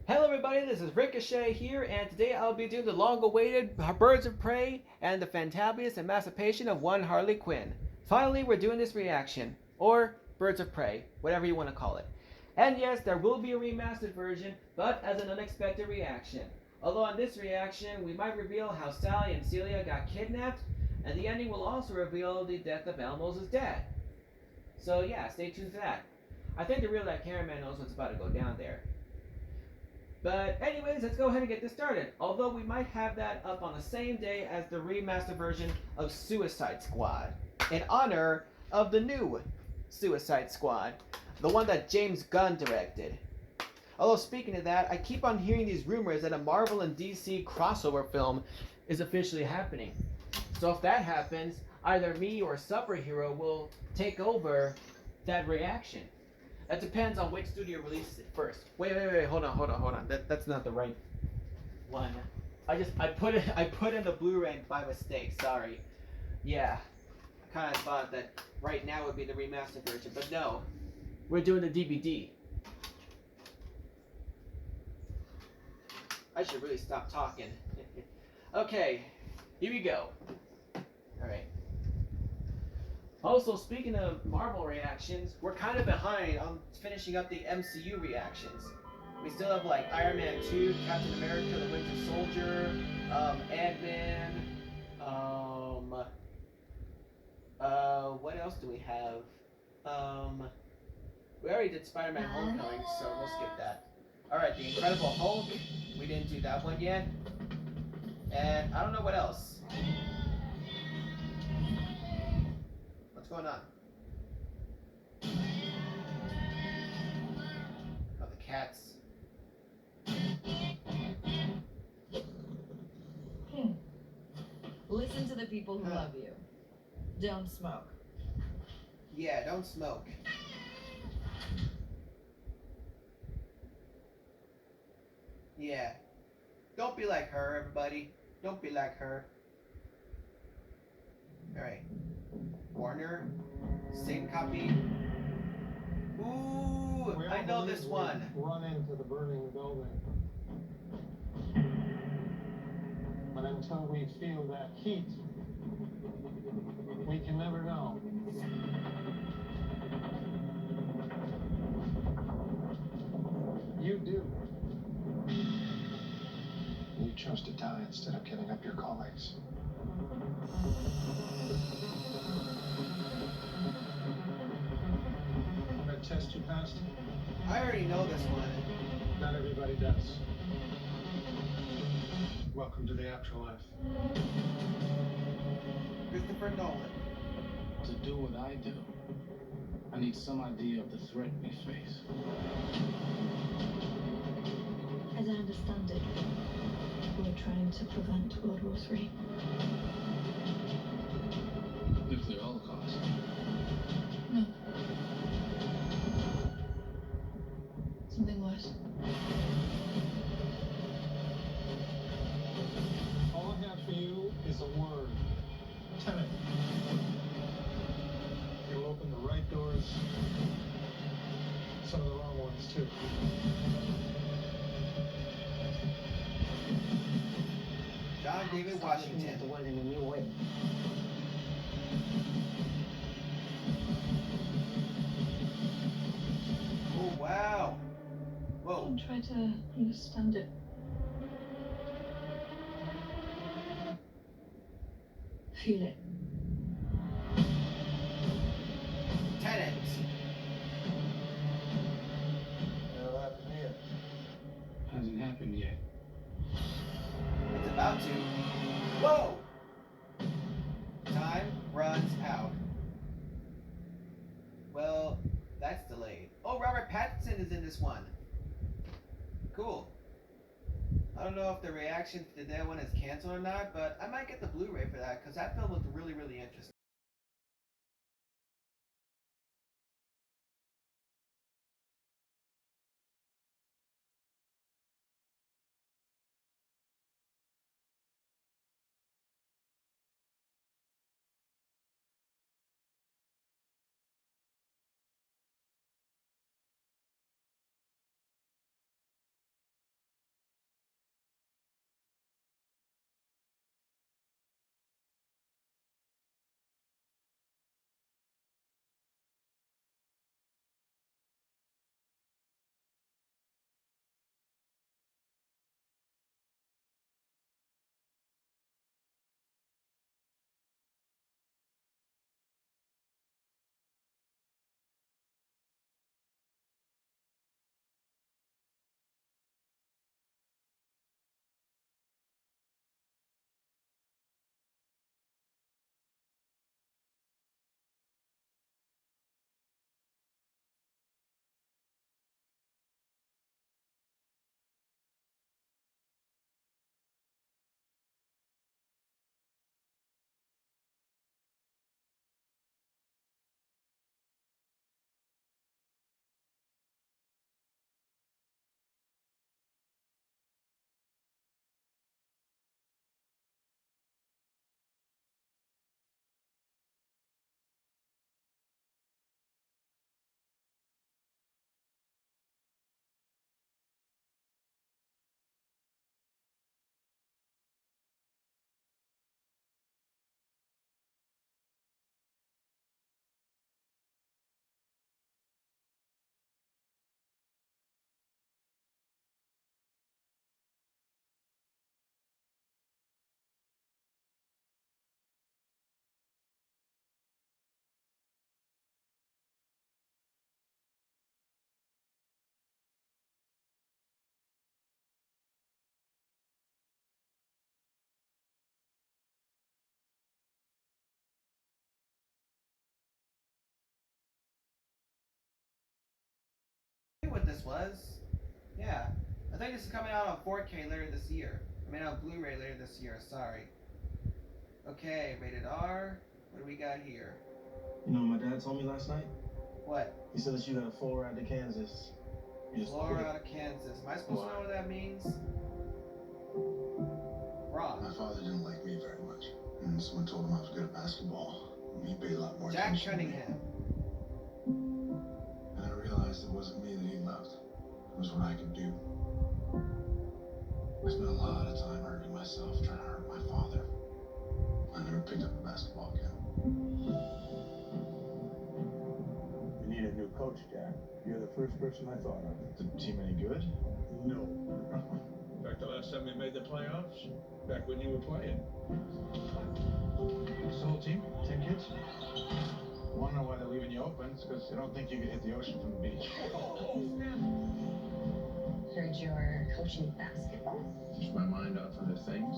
Hello everybody, this is Ricochet here, and today I'll be doing the long-awaited Birds of Prey and the fantabulous emancipation of one Harley Quinn. Finally, we're doing this reaction, or Birds of Prey, whatever you want to call it. And yes, there will be a remastered version, but as an unexpected reaction. Although in this reaction, we might reveal how Sally and Celia got kidnapped, and the ending will also reveal the death of Elmo's dad. So yeah, stay tuned to that. I think the real life cameraman knows what's about to go down there. But anyways, let's go ahead and get this started. Although we might have that up on the same day as the remastered version of Suicide Squad, in honor of the new Suicide Squad, the one that James Gunn directed. Although speaking of that, I keep on hearing these rumors that a Marvel and DC crossover film is officially happening. So if that happens, either me or Superhero will take over that reaction. That depends on which studio releases it first. Wait, hold on. That's not the right one. I put in the Blu-ray by mistake. Sorry. Yeah, I kind of thought that right now would be the remastered version, but no, we're doing the DVD. I should really stop talking. Okay, here we go. All right. Also, speaking of Marvel reactions, we're kind of behind on finishing up the MCU reactions. We still have like Iron Man 2, Captain America, the Winter Soldier, Ant-Man, what else do we have? We already did Spider-Man Homecoming, so we'll skip that. Alright, the Incredible Hulk, we didn't do that one yet. And I don't know what else. What's going on? Oh, the cats. Listen to the people who love you. Don't smoke. Yeah, don't smoke. Yeah. Don't be like her, everybody. Don't be like her. Alright. Warner. Same copy. Ooh, I know this one. Run into the burning building. But until we feel that heat, we can never know. You do. You chose to die instead of giving up your colleagues. That test you passed? I already know this one. Not everybody does. Welcome to the afterlife. Christopher Nolan. To do what I do, I need some idea of the threat we face. As I understand it, we're trying to prevent World War III. Nuclear holocaust. No. Something worse. All I have for you is a word. Tenant. You'll open the right doors, some of the wrong ones too. John David Washington. The world in a new way. Oh, wow. Whoa. Don't try to understand it. Feel it. Tenet. It'll happen here. Hasn't happened yet. It's about to. Whoa! Time runs out. Well, that's delayed. Oh, Robert Pattinson is in this one. Cool. I don't know if the reaction to that one is canceled or not, but I might get the Blu-ray for that because that film looked really, really interesting. this was. Yeah. I think this is coming out on 4K later this year. I mean on Blu-ray later this year, sorry. Okay, rated R. What do we got here? You know what my dad told me last night? What? He said that you got a full ride to Kansas. You just Flora quit. out of Kansas. Am I supposed to know what that means? My Wrong. father didn't like me very much. And someone told him I was good at basketball. And he paid a lot more Jack attention to me. Cunningham. And I realized it wasn't me that he loved. It was what I could do. I spent a lot of time hurting myself, trying to hurt my father. I never picked up a basketball again. We need a new coach, Jack. You're the first person I thought of. The team any good? No. In fact, the last time we made the playoffs, back when you were playing. This whole team? 10 kids? Wanna know why they're leaving you open? It's because they don't think you can hit the ocean from the beach. Heard you're coaching basketball. Keep my mind off other things.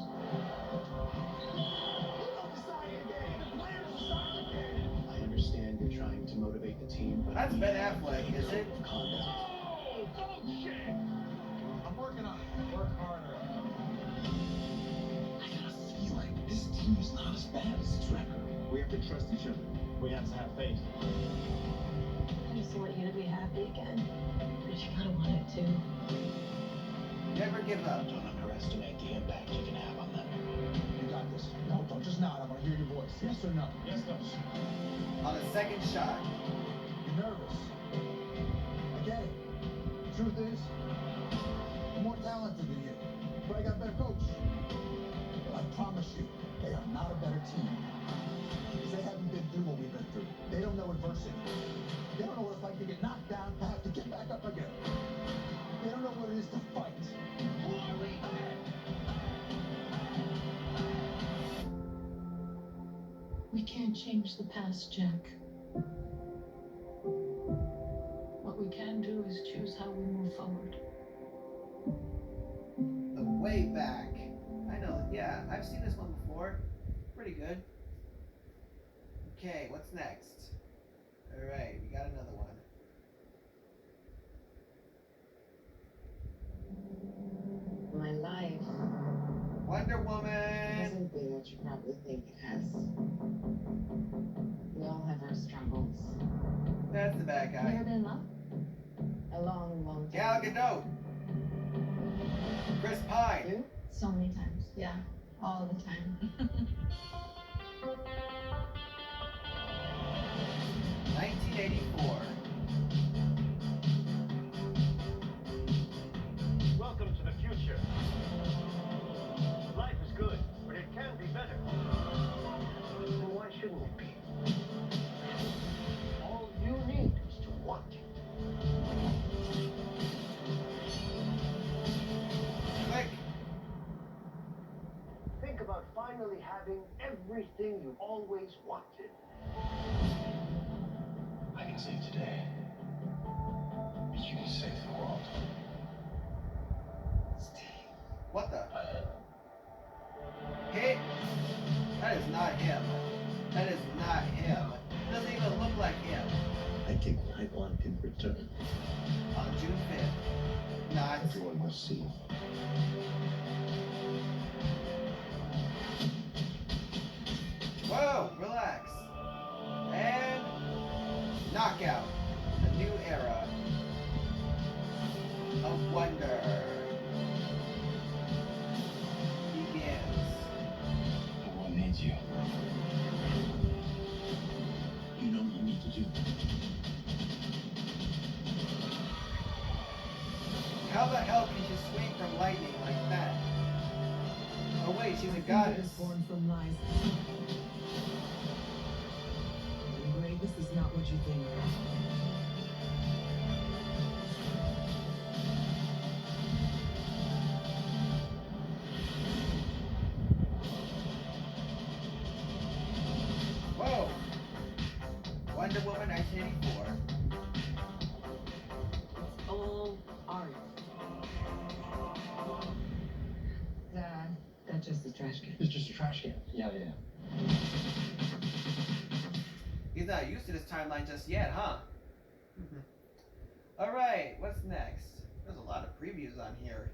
I understand you're trying to motivate the team, but That's Ben Affleck, is it? conduct. I'm working on it. Work harder. I got a feeling this team is not as bad as its record. We have to trust each other. We have to have faith. I just want you to be happy again. But you gotta want it too. Never give up. Don't underestimate the impact you can have on them. You got this. No, don't just nod. I want to hear your voice. Yes or no? Yes, coach. On the second shot. You're nervous. I get it. Truth is, I'm more talented than you. But I got a better coach. But I promise you, they are not a better team. Because they haven't been through what we've been through. They don't know adversity. They don't know what it's like to get knocked down, have to get back up again. They don't know what it is to fight. We can't change the past, Jack. What we can do is choose how we move forward. Way back. I know, yeah, I've seen this one before. Pretty good. Okay, what's next? Alright, we got another one. My life Wonder Woman! hasn't been what you probably think it has. We all have our struggles. That's the bad You guy. ever been in love? A long, long Gal time. Gadot! Chris Pine! You? So many times. Yeah, all the time. 1984. Welcome to the future. Life is good, but it can be better. So why shouldn't it be? All you need is to want it. Click! Think about finally having everything you always wanted. I can save today. But you can save the world. What the? Hey? That is not him. That is not him. Doesn't even look like him. I think what I want in return, On June 5th. Not. everyone must see. Whoa, relax. And knockout. A new era of wonder begins. The world needs you. You know what you need to do. How the hell can she swing from lightning like that? Oh wait, she's a goddess. Born from lies. Greatness is not what you think. Whoa! Wonder Woman 1984. All art. That's just a trash can. It's just a trash can. Yeah. He's not used to this timeline just yet, huh? Alright, what's next? There's a lot of previews on here.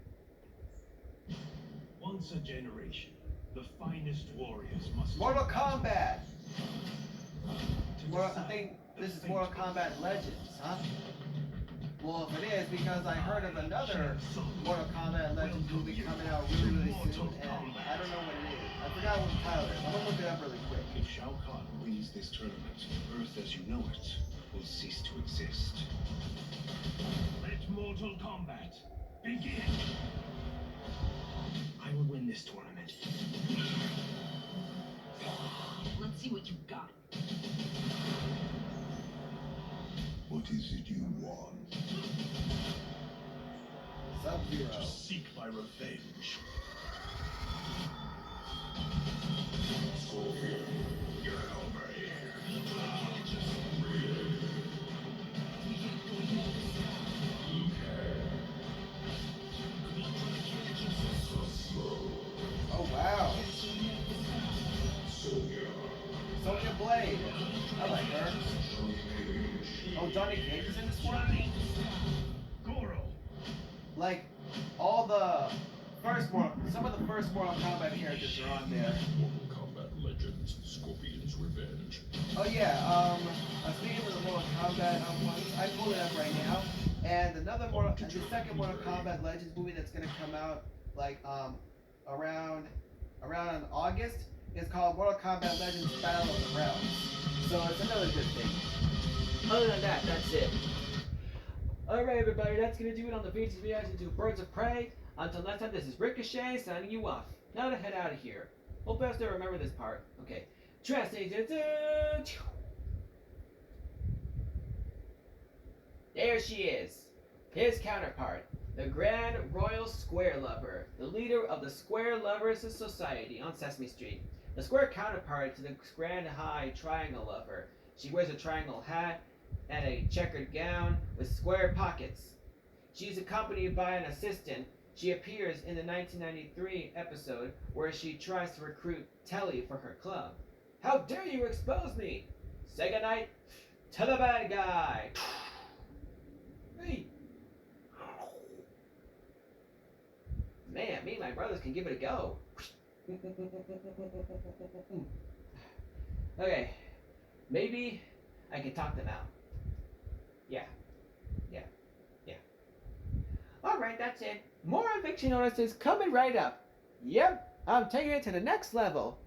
Once a generation, the finest warriors must... Mortal Kombat! I think this is Mortal Kombat Legends, huh? Well, if it is, because I heard of another Mortal Kombat Legends movie coming out really soon, and I don't know what it is. I forgot what the title is. I'm gonna look it up really quick. If Shao Kahn wins this tournament, Earth as you know it will cease to exist. Let Mortal Kombat begin! I will win this tournament. Let's see what you've got. What is it you want? Sub-Zero. To seek my revenge. Scorpion, get over here. Oh wow. Sonya Blade. I like her. Oh, Johnny Cage is in this one? Goro. Like, all the some of the first Mortal Kombat characters are on there. Mortal Kombat Legends, Scorpion's Revenge. Oh yeah, speaking of the Mortal Kombat, I pulled it up right now, and the second Mortal Kombat Legends movie that's gonna come out like around August is called Mortal Kombat Legends Battle of the Realms. So it's another good thing. Other than that, that's it. Alright everybody, that's gonna do it on the features reaction to Birds of Prey. Until next time, this is Ricochet signing you off. Now to head out of here. Hope I still remember this part. Okay. There she is. His counterpart. The Grand Royal Square Lover. The leader of the Square Lovers Society on Sesame Street. The square counterpart to the Grand High Triangle Lover. She wears a triangle hat and a checkered gown with square pockets. She's accompanied by an assistant. She appears in the 1993 episode where she tries to recruit Telly for her club. How dare you expose me? Say goodnight to the bad guy. Hey. Man, me and my brothers can give it a go. Okay. Maybe I can talk them out. Yeah. Alright, that's it. More eviction notices coming right up. Yep, I'm taking it to the next level.